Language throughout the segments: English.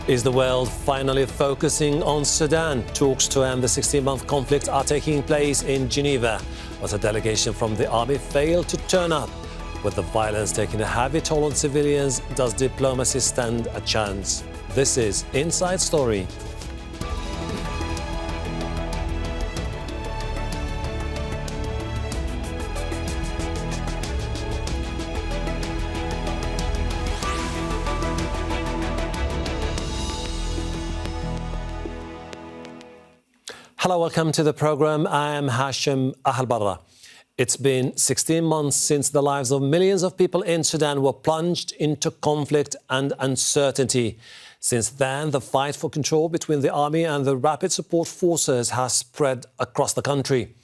Is the world finally focusing on Sudan? Talks to end the 16-month conflict are taking place in Geneva, but a delegation from the army failed to turn up. With the violence taking a heavy toll on civilians, does diplomacy stand a chance? This is Inside Story. Hello, welcome to the program. I am Hashem Ahelbarra. It's been 16 months since the lives of millions of people in Sudan were plunged into conflict and uncertainty. Since then, the fight for control between the army and the rapid support forces has spread across the country.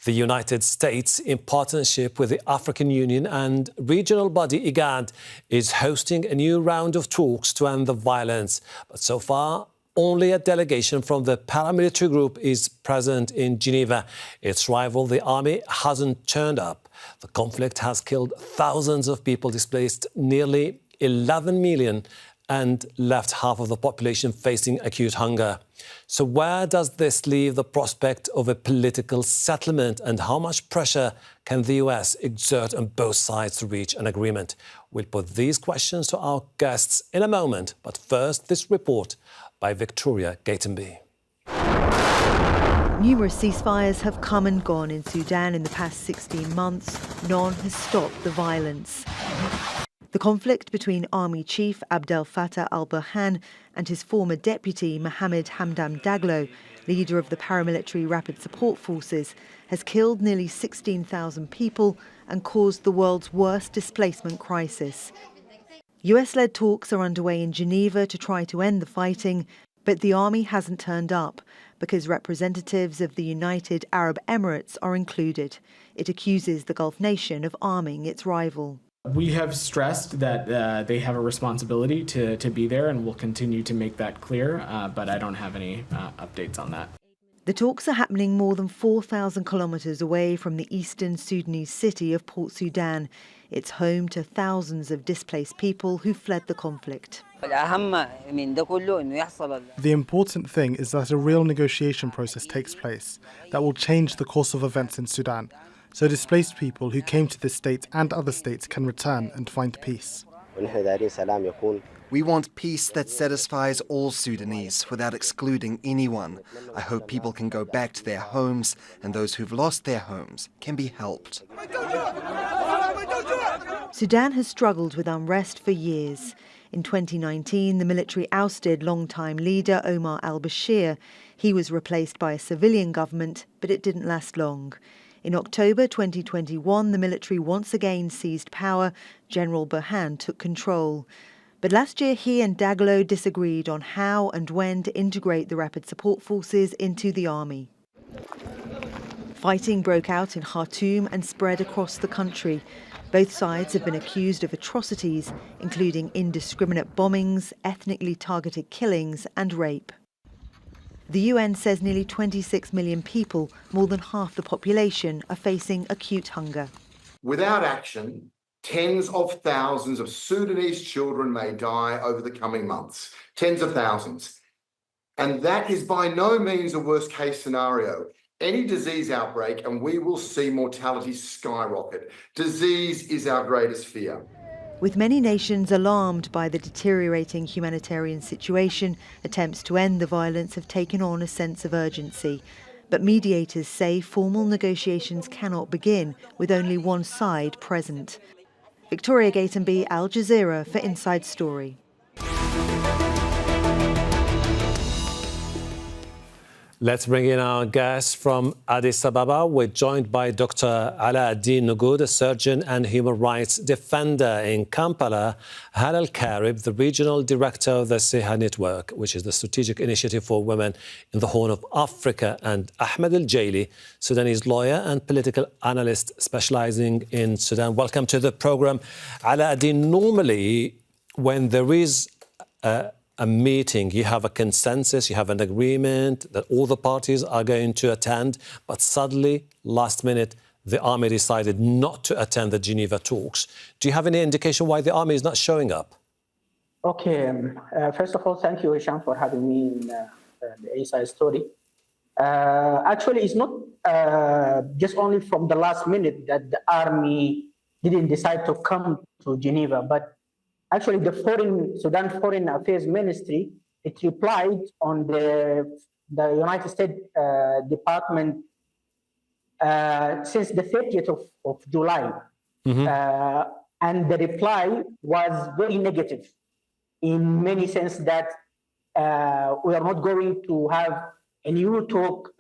The United States, in partnership with the African Union and regional body IGAD, is hosting a new round of talks to end the violence. But so far, only a delegation from the paramilitary group is present in Geneva. Its rival, the army, hasn't turned up. The conflict has killed thousands of people, displaced nearly 11 million, and left half of the population facing acute hunger. So where does this leave the prospect of a political settlement, and how much pressure can the US exert on both sides to reach an agreement? We'll put these questions to our guests in a moment, but first this report by Victoria Gatenby. Numerous ceasefires have come and gone in Sudan in the past 16 months. None has stopped the violence. The conflict between Army Chief Abdel Fattah al-Burhan and his former deputy Mohamed Hamdan Daglo, leader of the paramilitary Rapid Support Forces, has killed nearly 16,000 people and caused the world's worst displacement crisis. US-led talks are underway in Geneva to try to end the fighting, but the army hasn't turned up because representatives of the United Arab Emirates are included. It accuses the Gulf nation of arming its rival. We have stressed that they have a responsibility to be there, and we'll continue to make that clear, but I don't have any updates on that. The talks are happening more than 4,000 kilometres away from the eastern Sudanese city of Port Sudan. It's home to thousands of displaced people who fled the conflict. The important thing is that a real negotiation process takes place that will change the course of events in Sudan, so displaced people who came to this state and other states can return and find peace. We want peace that satisfies all Sudanese without excluding anyone. I hope people can go back to their homes, and those who've lost their homes can be helped. Sudan has struggled with unrest for years. In 2019, the military ousted longtime leader Omar al-Bashir. He was replaced by a civilian government, but it didn't last long. In October 2021, the military once again seized power. General Burhan took control. But last year, he and Daglo disagreed on how and when to integrate the Rapid Support Forces into the army. Fighting broke out in Khartoum and spread across the country. Both sides have been accused of atrocities, including indiscriminate bombings, ethnically targeted killings and rape. The UN says nearly 26 million people, more than half the population, are facing acute hunger. Without action, tens of thousands of Sudanese children may die over the coming months. Tens of thousands. And that is by no means a worst-case scenario. Any disease outbreak and we will see mortality skyrocket. Disease is our greatest fear. With many nations alarmed by the deteriorating humanitarian situation, attempts to end the violence have taken on a sense of urgency. But mediators say formal negotiations cannot begin with only one side present. Victoria Gatenby, Al Jazeera for Inside Story. Let's bring in our guests from Addis Ababa. We're joined by Dr. Alaaeldin Nugud, a surgeon and human rights defender. In Kampala, Hala Karib, the regional director of the SIHA network, which is the strategic initiative for women in the Horn of Africa, and Ahmed El Gaili, Sudanese lawyer and political analyst specialising in Sudan. Welcome to the program. Alaaeldin, normally when there is a meeting, you have a consensus, you have an agreement that all the parties are going to attend, but suddenly, last minute, the army decided not to attend the Geneva talks. Do you have any indication why the army is not showing up? Okay. First of all, thank you, Hashem, for having me in the ASI story. Actually, it's not just only from the last minute that the army didn't decide to come to Geneva, but actually the Sudan Foreign Affairs Ministry, it replied on the United States Department since the 30th of July. And the reply was very negative in many sense that we are not going to have a new talk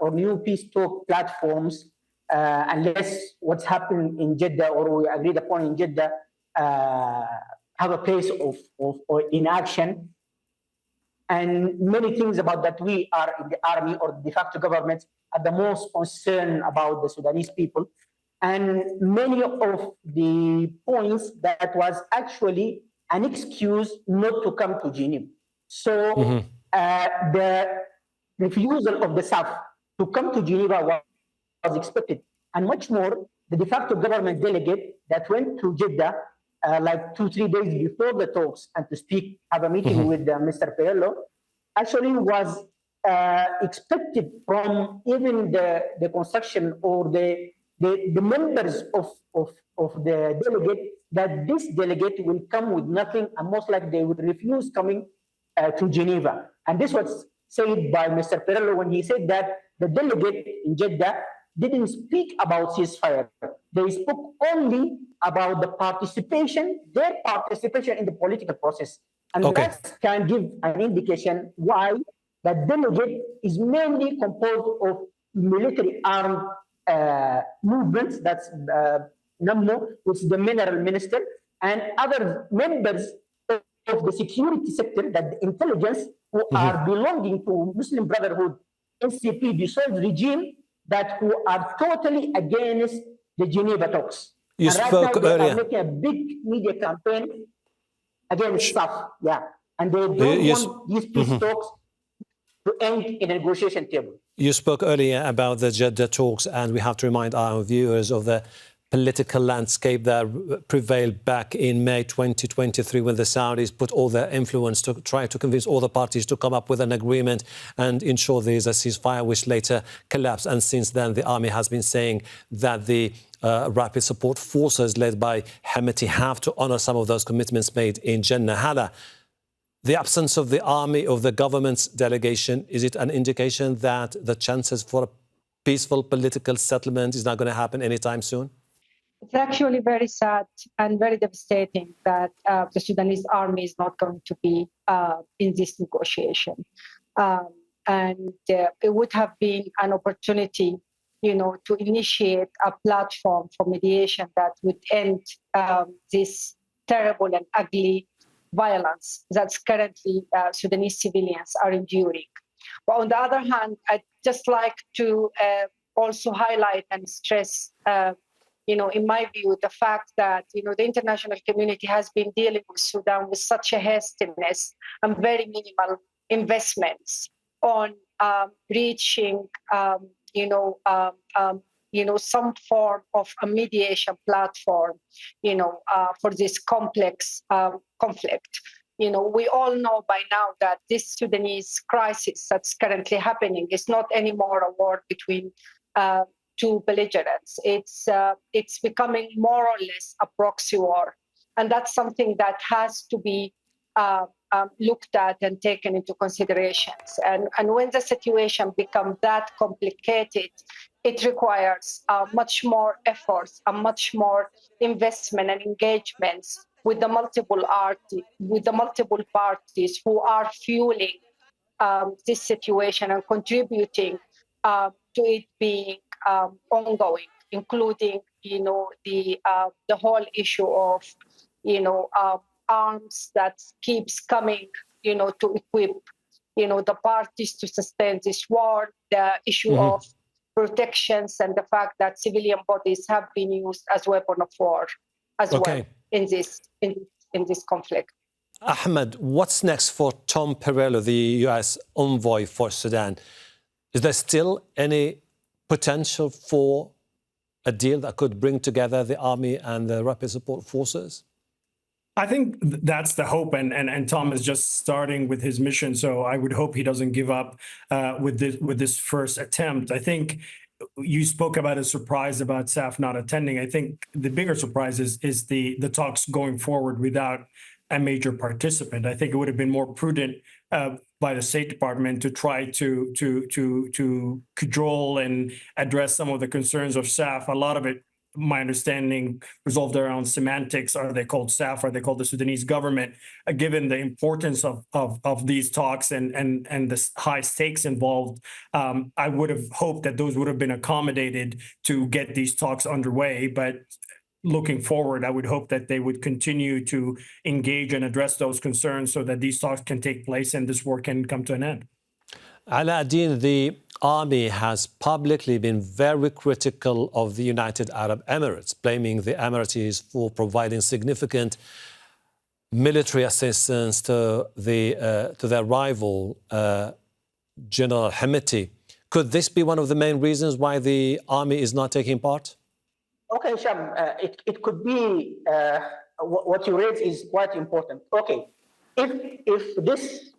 or new peace talk platforms unless what's happened in Jeddah or we agreed upon in Jeddah have a place of in action. And many things about that we are in the army or de facto government are the most concerned about the Sudanese people. And many of the points that was actually an excuse not to come to Geneva. So the refusal of the South to come to Geneva was expected. And much more, the de facto government delegate that went to Jeddah like 2-3 days before the talks and to speak, have a meeting with Mr. Perello, actually was expected from even the construction or the members of the delegate that this delegate will come with nothing and most likely they would refuse coming to Geneva. And this was said by Mr. Perello when he said that the delegate in Jeddah didn't speak about ceasefire. They spoke only about the their participation in the political process. And that can give an indication why the delegate is mainly composed of military armed movements, that's NAMO, which is the mineral minister, and other members of the security sector, that the intelligence, who are belonging to Muslim Brotherhood, NCP, dissolved regime, that who are totally against the Geneva talks. You and spoke right now they earlier. are making a big media campaign against stuff, and they don't want these peace talks to end in a negotiation table. You spoke earlier about the Jeddah talks, and we have to remind our viewers of the political landscape that prevailed back in May 2023 when the Saudis put all their influence to try to convince all the parties to come up with an agreement and ensure there is a ceasefire, which later collapsed. And since then, the army has been saying that the rapid support forces led by Hemeti have to honour some of those commitments made in Jannah. Hala, the absence of the army, of the government's delegation, is it an indication that the chances for a peaceful political settlement is not going to happen anytime soon? It's actually very sad and very devastating that the Sudanese army is not going to be in this negotiation. And it would have been an opportunity, to initiate a platform for mediation that would end this terrible and ugly violence that's currently Sudanese civilians are enduring. But on the other hand, I'd just like to also highlight and stress in my view, the fact that, the international community has been dealing with Sudan with such a hastiness and very minimal investments on reaching, some form of a mediation platform, for this complex conflict. We all know by now that this Sudanese crisis that's currently happening is not anymore a war between two belligerents. It's becoming more or less a proxy war. And that's something that has to be looked at and taken into considerations. And when the situation becomes that complicated, it requires much more efforts and much more investment and engagements with the multiple parties who are fueling this situation and contributing to it being ongoing, including, the whole issue of, arms that keeps coming, to equip, the parties to sustain this war, the issue of protections and the fact that civilian bodies have been used as weapon of war as well in this conflict. Ahmed, what's next for Tom Perello, the US envoy for Sudan? Is there still any potential for a deal that could bring together the army and the rapid support forces? I think that's the hope, and Tom is just starting with his mission, so I would hope he doesn't give up with this first attempt. I think you spoke about a surprise about SAF not attending. I think the bigger surprise is the talks going forward without a major participant. I think it would have been more prudent by the State Department to try to cajole and address some of the concerns of SAF. A lot of it, my understanding, resolved around semantics. Are they called SAF? Are they called the Sudanese government? Given the importance of these talks and the high stakes involved, I would have hoped that those would have been accommodated to get these talks underway. But looking forward, I would hope that they would continue to engage and address those concerns so that these talks can take place and this war can come to an end. Alaaeldin, the army has publicly been very critical of the United Arab Emirates, blaming the Emiratis for providing significant military assistance to their rival, General Hemeti. Could this be one of the main reasons why the army is not taking part? Okay, Sham, it could be, what you raise is quite important. Okay, if this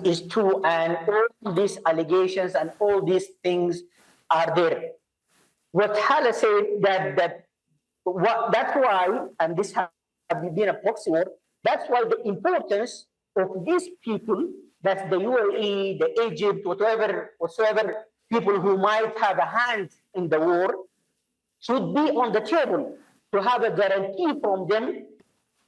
is true and all these allegations and all these things are there, what Hala said that's why, and this has been a proxy war, that's why the importance of these people, that's the UAE, the Egypt, whatsoever people who might have a hand in the war, should be on the table to have a guarantee from them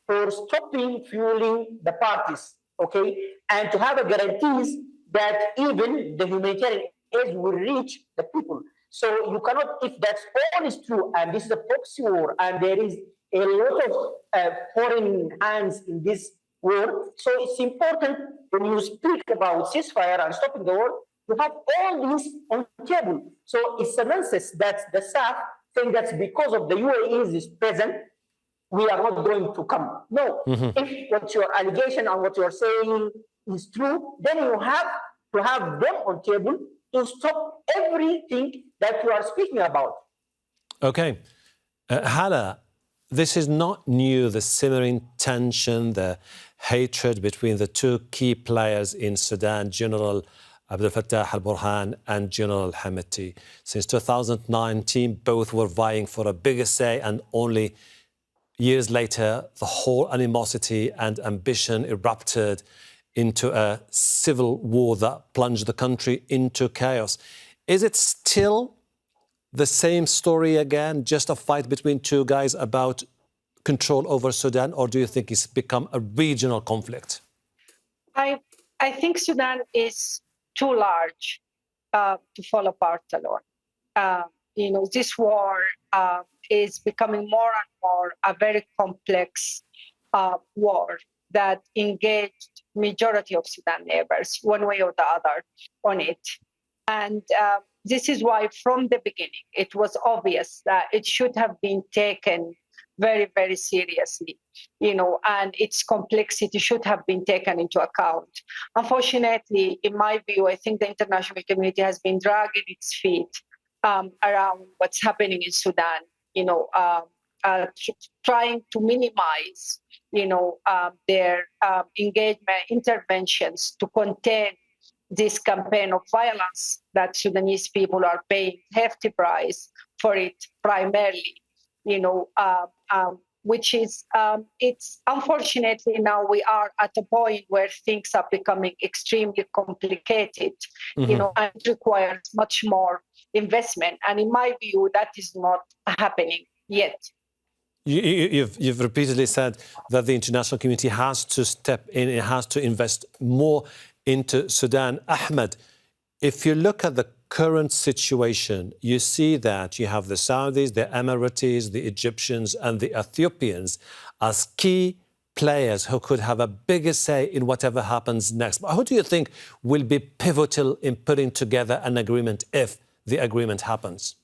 for stopping fueling the parties, okay? And to have a guarantees that even the humanitarian aid will reach the people. So you cannot, if that's all is true, and this is a proxy war, and there is a lot of foreign hands in this war, so it's important when you speak about ceasefire and stopping the war, to have all these on the table. So it's a nonsense that the SAF think that's because of the UAE is present, we are not going to come. No, if what your allegation and what you're saying is true, then you have to have them on table to stop everything that you are speaking about. Okay. Hala, this is not new, the simmering tension, the hatred between the two key players in Sudan, General Abdel Fattah al-Burhan and General Hemeti. Since 2019, both were vying for a bigger say, and only years later, the whole animosity and ambition erupted into a civil war that plunged the country into chaos. Is it still the same story again, just a fight between two guys about control over Sudan, or do you think it's become a regional conflict? I think Sudan is too large to fall apart alone. This war is becoming more and more a very complex war that engaged majority of Sudan neighbors, one way or the other, on it. And this is why, from the beginning, it was obvious that it should have been taken very, very seriously, and its complexity should have been taken into account. Unfortunately, in my view, I think the international community has been dragging its feet around what's happening in Sudan, trying to minimize, their engagement, interventions to contain this campaign of violence that Sudanese people are paying hefty price for it primarily, which is, it's unfortunately now we are at a point where things are becoming extremely complicated, and it requires much more investment. And in my view, that is not happening yet. You've repeatedly said that the international community has to step in, it has to invest more into Sudan. Ahmed, if you look at the current situation, you see that you have the Saudis, the Emiratis, the Egyptians and the Ethiopians as key players who could have a bigger say in whatever happens next. But who do you think will be pivotal in putting together an agreement if the agreement happens?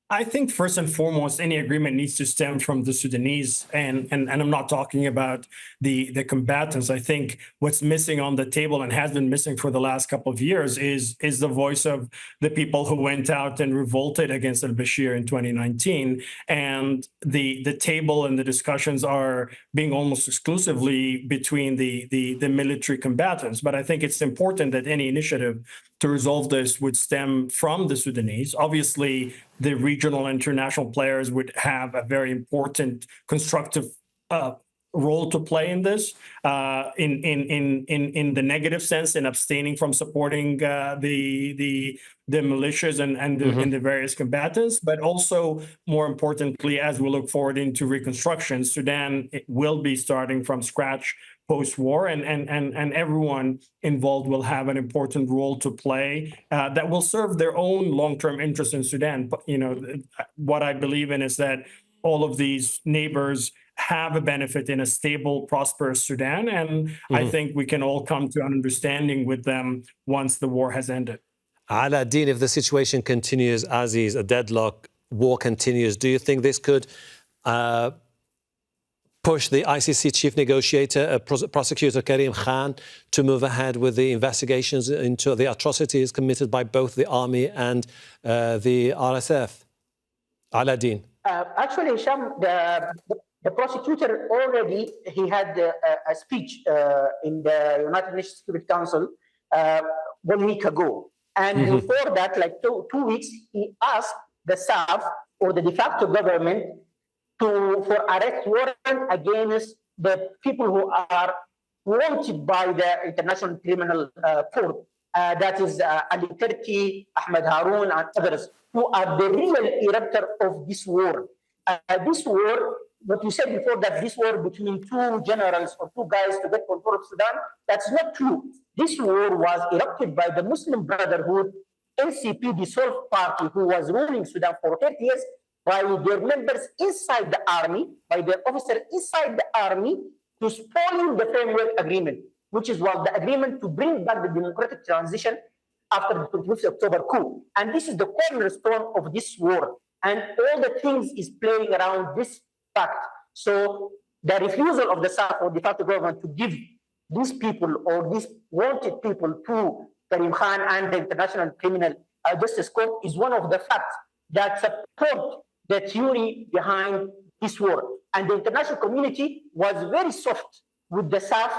I think first and foremost, any agreement needs to stem from the Sudanese, and I'm not talking about the combatants. I think what's missing on the table and has been missing for the last couple of years is the voice of the people who went out and revolted against al-Bashir in 2019. And the table and the discussions are being almost exclusively between the military combatants. But I think it's important that any initiative to resolve this would stem from the Sudanese. Obviously, the regional and international players would have a very important constructive role to play in this, in the negative sense, in abstaining from supporting the militias and the various combatants, but also more importantly, as we look forward into reconstruction, Sudan will be starting from scratch post-war, and everyone involved will have an important role to play that will serve their own long-term interests in Sudan. But, what I believe in is that all of these neighbors have a benefit in a stable, prosperous Sudan, and I think we can all come to an understanding with them once the war has ended. Alaaeldin, if the situation continues as is, a deadlock, war continues, do you think this could push the ICC chief negotiator, prosecutor Karim Khan, to move ahead with the investigations into the atrocities committed by both the army and the RSF? Alaaeldin. Actually, Hisham, the prosecutor already, he had a speech in the United Nations Security Council 1 week ago. And before that, like two weeks, he asked the SAF or the de facto government for arrest warrant against the people who are wanted by the International Criminal Court. That is Ali Turki, Ahmed Haroun, and others, who are the real eruptor of this war. This war, what you said before, that this war between two generals or two guys to get control of Sudan, that's not true. This war was erupted by the Muslim Brotherhood, NCP, dissolved party, who was ruling Sudan for 30 years, by their members inside the army, by their officers inside the army, to spoil the framework agreement, which is the agreement to bring back the democratic transition after the 25th October coup. And this is the cornerstone of this war. And all the things is playing around this fact. So the refusal of the SAF or de facto government to give these people or these wanted people to Karim Khan and the International Criminal Justice Court is one of the facts that support the theory behind this war. And the international community was very soft with the SAF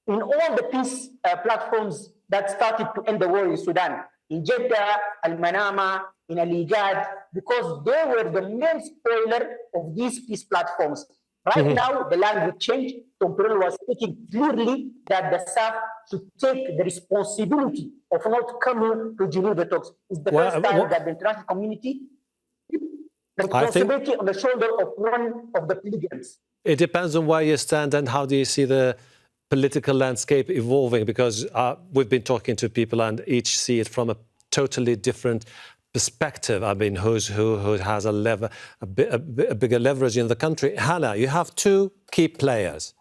in all the peace platforms that started to end the war in Sudan, in Jeddah, Al-Manama, in IGAD, because they were the main spoiler of these peace platforms. Right now, the language changed. Tomperel was speaking clearly that the SAF should take the responsibility of not coming to Geneva talks. It's the first time that the international community responsibility on the shoulder of one of the belligerents. It depends on where you stand and how do you see the political landscape evolving, because we've been talking to people and each see it from a totally different perspective. I mean, who has a bigger leverage in the country. Hala, you have two key players.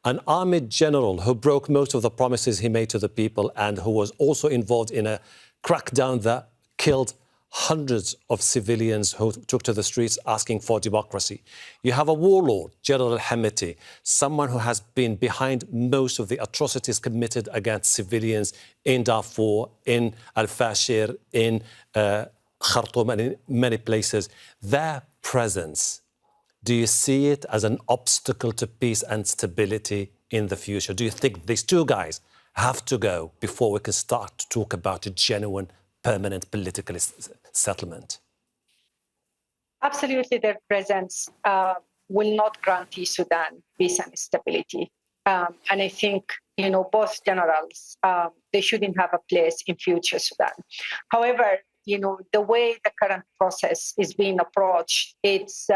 An army general who broke most of the promises he made to the people and who was also involved in a crackdown that killed hundreds of civilians who took to the streets asking for democracy. You have a warlord, General Hemeti, someone who has been behind most of the atrocities committed against civilians in Darfur, in Al-Fashir, in Khartoum, and in many places. Their presence, do you see it as an obstacle to peace and stability in the future? Do you think these two guys have to go before we can start to talk about a genuine permanent political settlement? Absolutely, their presence will not guarantee Sudan peace and stability. And I think, both generals, they shouldn't have a place in future Sudan. However, the way the current process is being approached, it's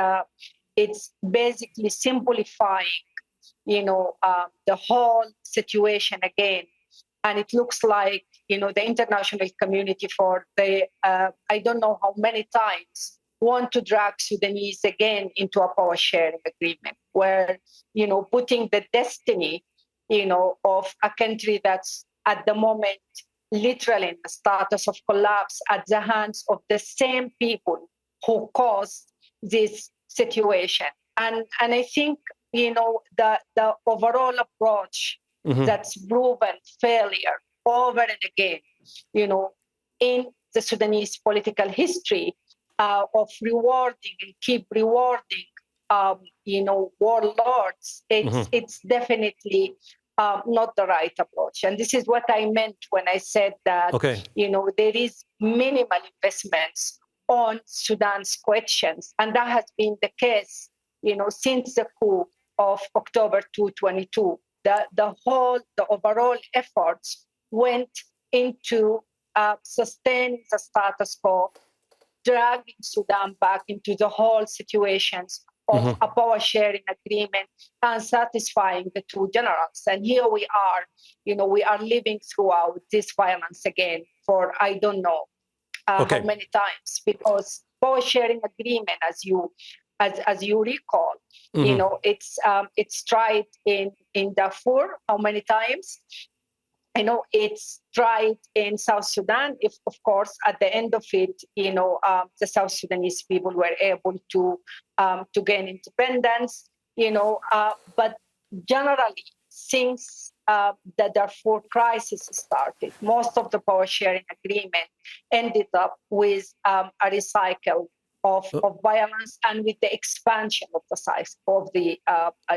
basically simplifying, the whole situation again. And it looks like, the international community for the, I don't know how many times, want to drag Sudanese again into a power sharing agreement where, putting the destiny, of a country that's at the moment literally in the status of collapse at the hands of the same people who caused this situation. And I think, the overall approach that's proven failure over and again, in the Sudanese political history of rewarding and keep rewarding, warlords, it's definitely not the right approach. And this is what I meant when I said that, there is minimal investments on Sudan's questions. And that has been the case, since the coup of October 2022. The overall efforts went into sustaining the status quo, dragging Sudan back into the whole situations of a power sharing agreement and satisfying the two generals. And here we are, we are living throughout this violence again for I don't know how many times, because power sharing agreement, as you recall, it's tried in Darfur how many times? It's tried in South Sudan. If, of course, at the end of it, the South Sudanese people were able to gain independence, but generally, since the Darfur crisis started, most of the power sharing agreement ended up with a recycle of violence and with the expansion of the size of the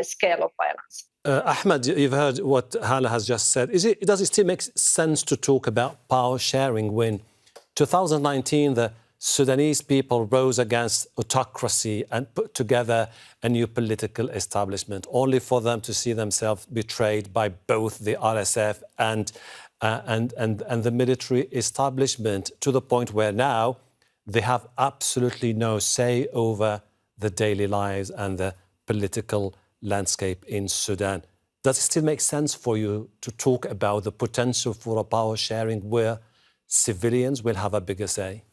scale of violence. Ahmed, you've heard what Hala has just said. Does it still make sense to talk about power sharing when 2019 the Sudanese people rose against autocracy and put together a new political establishment, only for them to see themselves betrayed by both the RSF and the military establishment, to the point where now they have absolutely no say over the daily lives and the political landscape in Sudan. Does it still make sense for you to talk about the potential for a power sharing where civilians will have a bigger say?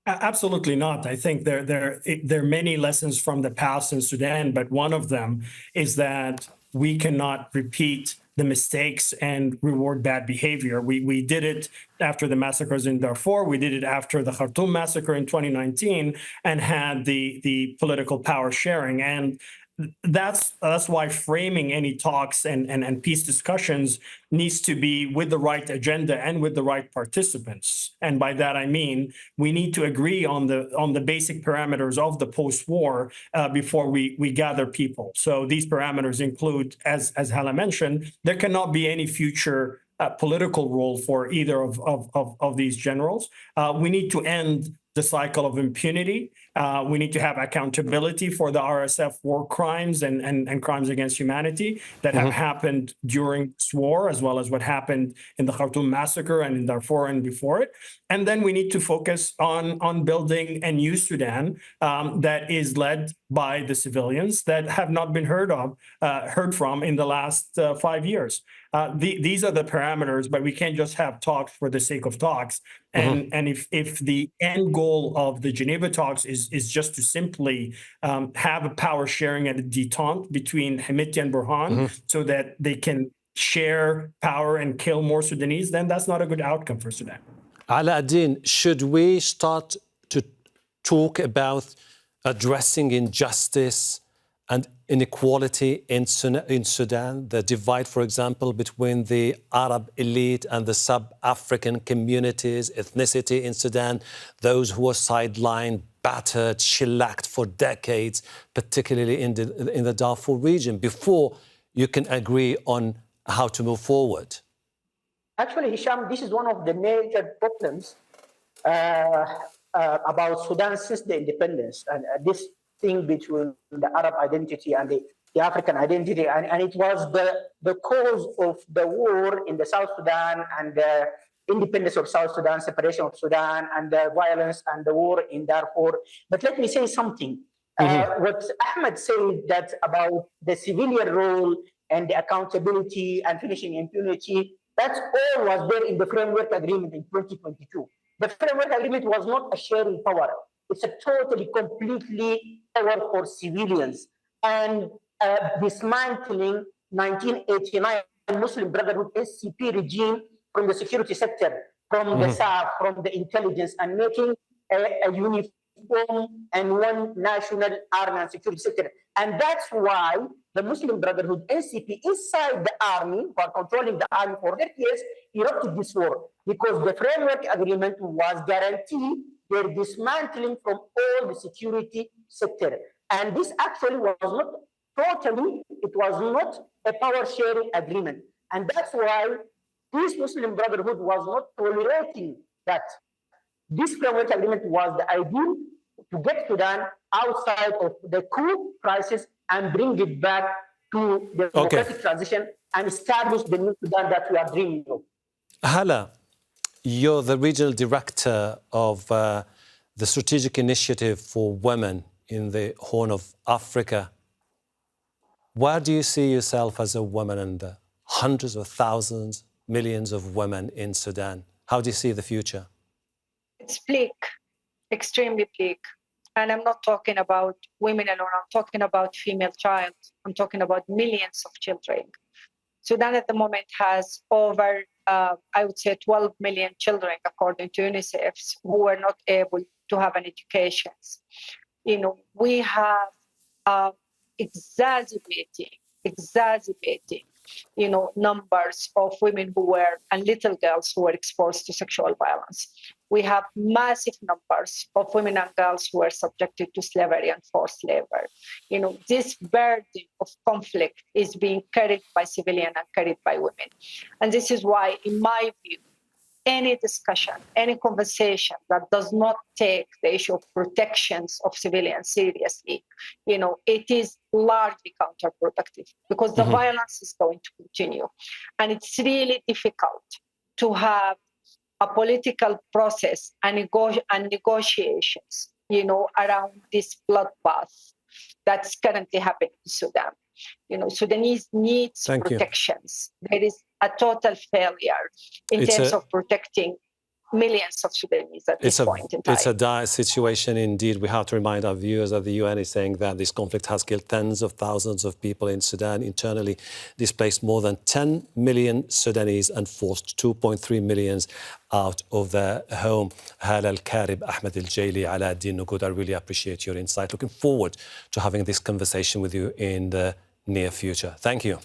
Absolutely not. I think there are many lessons from the past in Sudan, but one of them is that we cannot repeat the mistakes and reward bad behavior. We did it after the massacres in Darfur. We did it after the Khartoum massacre in 2019 and had the political power sharing. And that's why framing any talks and peace discussions needs to be with the right agenda and with the right participants. And by that I mean we need to agree on the basic parameters of the post-war before we gather people. So these parameters include, as Hala mentioned, there cannot be any future political role for either of these generals. We need to end the cycle of impunity. We need to have accountability for the RSF war crimes and crimes against humanity that have happened during this war, as well as what happened in the Khartoum massacre and in Darfur and before it. And then we need to focus on building a new Sudan that is led by the civilians that have not been heard from in the last 5 years. These are the parameters, but we can't just have talks for the sake of talks. And if the end goal of the Geneva talks is just to simply have a power sharing and a detente between Hemeti and Burhan so that they can share power and kill more Sudanese, then that's not a good outcome for Sudan. Alaaeldin, should we start to talk about addressing injustice and inequality in Sudan, the divide, for example, between the Arab elite and the sub-African communities, ethnicity in Sudan, those who are sidelined, battered, shellacked for decades, particularly in the Darfur region, before you can agree on how to move forward? Actually, Hisham, this is one of the major problems about Sudan since the independence, and this thing between the Arab identity and the African identity, and it was the cause of the war in the South Sudan and the independence of South Sudan, separation of Sudan, and the violence and the war in Darfur. But let me say something. What Ahmed said that about the civilian role and the accountability and finishing impunity, that all was there in the framework agreement in 2022. The framework agreement was not a sharing power. It's a totally, completely power for civilians. And dismantling 1989 Muslim Brotherhood SCP regime from the security sector, from the SAF, from the intelligence, and making a unified form and one national army and security sector. And that's why the Muslim Brotherhood, NCP, inside the army, for controlling the army for 30 years, erupted this war because the framework agreement was guaranteed their dismantling from all the security sector. And this actually was not totally, it was not a power sharing agreement. And that's why this Muslim Brotherhood was not tolerating that. This framework agreement was the ideal to get Sudan outside of the coup crisis and bring it back to the democratic transition and establish the new Sudan that we are dreaming of. Hala, you're the regional director of the Strategic Initiative for Women in the Horn of Africa. Where do you see yourself as a woman and the hundreds of thousands, millions of women in Sudan? How do you see the future? It's bleak, extremely bleak. And I'm not talking about women alone. I'm talking about female child. I'm talking about millions of children. Sudan at the moment has over, I would say, 12 million children, according to UNICEF, who are not able to have an education. You know, we have exacerbating, you know, numbers of women who were, and little girls who were exposed to sexual violence. We have massive numbers of women and girls who are subjected to slavery and forced labor. You know, this burden of conflict is being carried by civilians and carried by women. And this is why, in my view, any discussion, any conversation that does not take the issue of protections of civilians seriously, you know, it is largely counterproductive because the violence is going to continue. And it's really difficult to have a political process and negotiations, you know, around this bloodbath that's currently happening in Sudan. You know, Sudanese needs protections. There is a total failure in terms of protecting millions of Sudanese at this point in time. It's a dire situation indeed. We have to remind our viewers that the UN is saying that this conflict has killed tens of thousands of people in Sudan, internally displaced more than 10 million Sudanese and forced 2.3 million out of their home. Hala, Karib, Ahmed El Gaili, Alaaeldin Nugud, I really appreciate your insight. Looking forward to having this conversation with you in the near future. Thank you.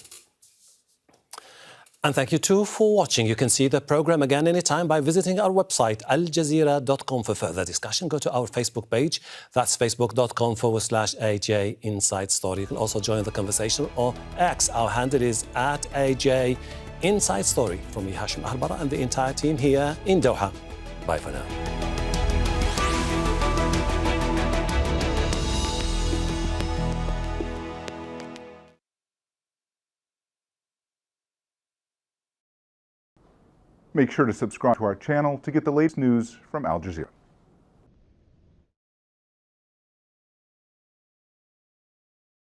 And thank you too for watching. You can see the program again anytime by visiting our website, aljazeera.com. For further discussion, go to our Facebook page. That's facebook.com/AJ Inside Story. You can also join the conversation on X. Our handle is @AJ Inside Story. From me, Hashem Ahelbarra, and the entire team here in Doha. Bye for now. Make sure to subscribe to our channel to get the latest news from Al Jazeera.